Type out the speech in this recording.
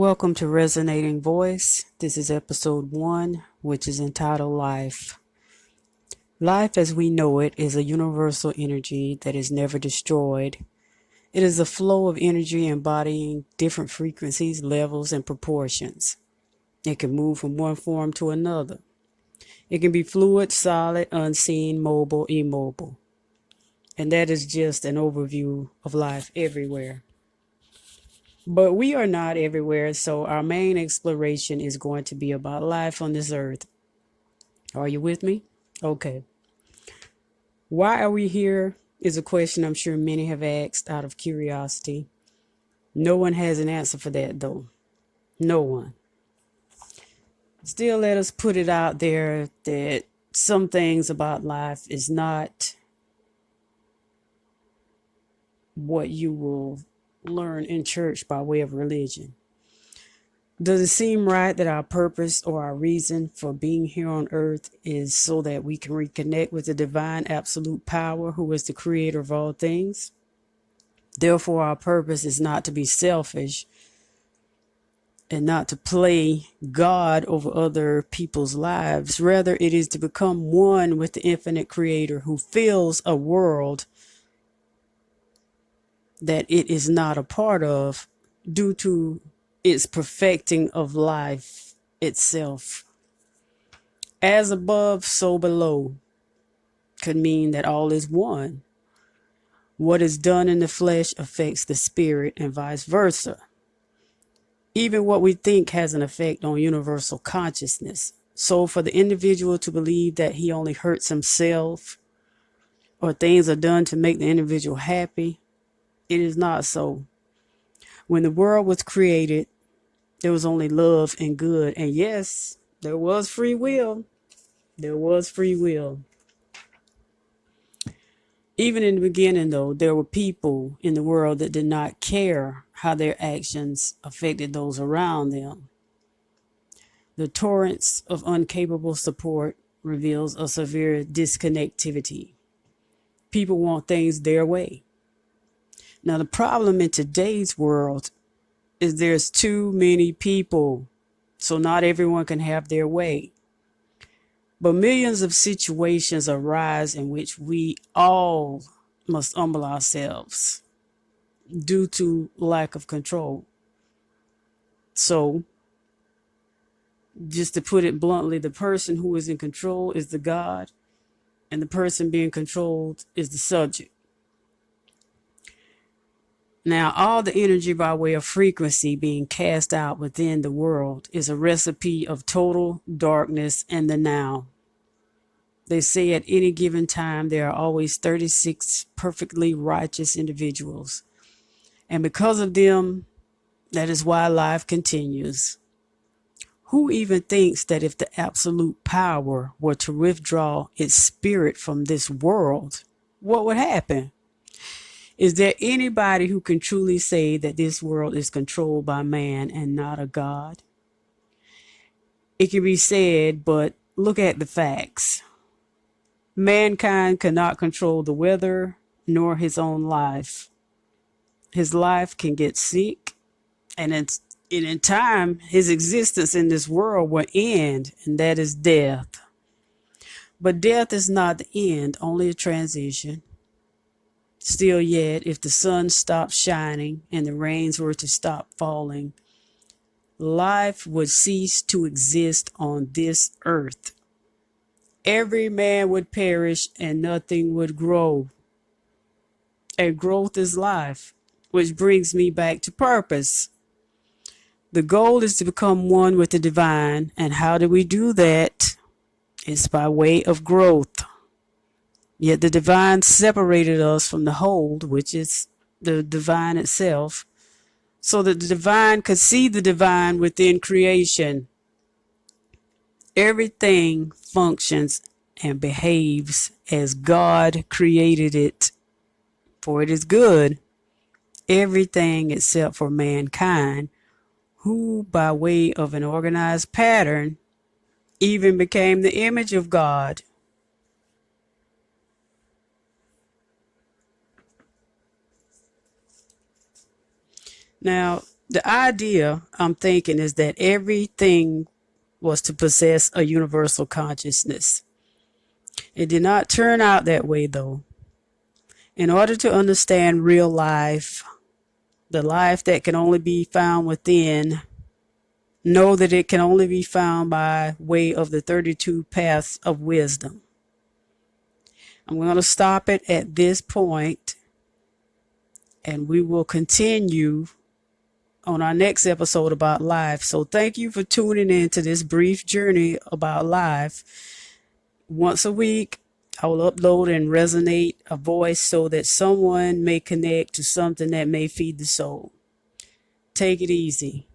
Welcome to Resonating Voice. This is episode 1, which is entitled Life. Life as we know it is a universal energy that is never destroyed. It is a flow of energy embodying different frequencies, levels, and proportions. It can move from one form to another. It can be fluid, solid, unseen, mobile, immobile. And that is just an overview of life everywhere. But we are not everywhere, so our main exploration is going to be about life on this earth. Are you with me? Okay. Why are we here is a question I'm sure many have asked out of curiosity. No one has an answer for that, though. No one. Still, let us put it out there that some things about life is not what you will learn in church by way of religion. Does it seem right that our purpose or our reason for being here on earth is so that we can reconnect with the divine absolute power who is the creator of all things? Therefore, our purpose is not to be selfish and not to play God over other people's lives. Rather, it is to become one with the infinite creator who fills a world that it is not a part of due to its perfecting of life itself. As above, so below could mean that all is one. What is done in the flesh affects the spirit and vice versa. Even what we think has an effect on universal consciousness. So for the individual to believe that he only hurts himself or things are done to make the individual happy, it is not so. When the world was created, there was only love and good. And yes, there was free will. There was free will. Even in the beginning, though, there were people in the world that did not care how their actions affected those around them. The torrents of incapable support reveals a severe disconnectivity. People want things their way. Now, the problem in today's world is there's too many people, so not everyone can have their way. But millions of situations arise in which we all must humble ourselves due to lack of control. So, just to put it bluntly, the person who is in control is the God, and the person being controlled is the subject. Now, all the energy by way of frequency being cast out within the world is a recipe of total darkness and the now. They say at any given time there are always 36 perfectly righteous individuals. And because of them, that is why life continues. Who even thinks that if the absolute power were to withdraw its spirit from this world, what would happen? Is there anybody who can truly say that this world is controlled by man and not a God? It can be said, but look at the facts. Mankind cannot control the weather nor his own life. His life can get sick, and in time, his existence in this world will end, and that is death. But death is not the end, only a transition. Still yet, if the sun stopped shining and the rains were to stop falling, life would cease to exist on this earth. Every man would perish and nothing would grow. And growth is life, which brings me back to purpose. The goal is to become one with the divine, and how do we do that? It's by way of growth. Yet the divine separated us from the whole, which is the divine itself, so that the divine could see the divine within creation. Everything functions and behaves as God created it, for it is good. Everything except for mankind, who by way of an organized pattern even became the image of God. Now, The idea, I'm thinking, is that everything was to possess a universal consciousness. It did not turn out that way, though. In order to understand real life, the life that can only be found within, know that it can only be found by way of the 32 paths of wisdom. I'm going to stop it at this point, and we will continue on our next episode about life. So thank you for tuning in to this brief journey about life. Once a week, I will upload and resonate a voice so that someone may connect to something that may feed the soul. Take it easy.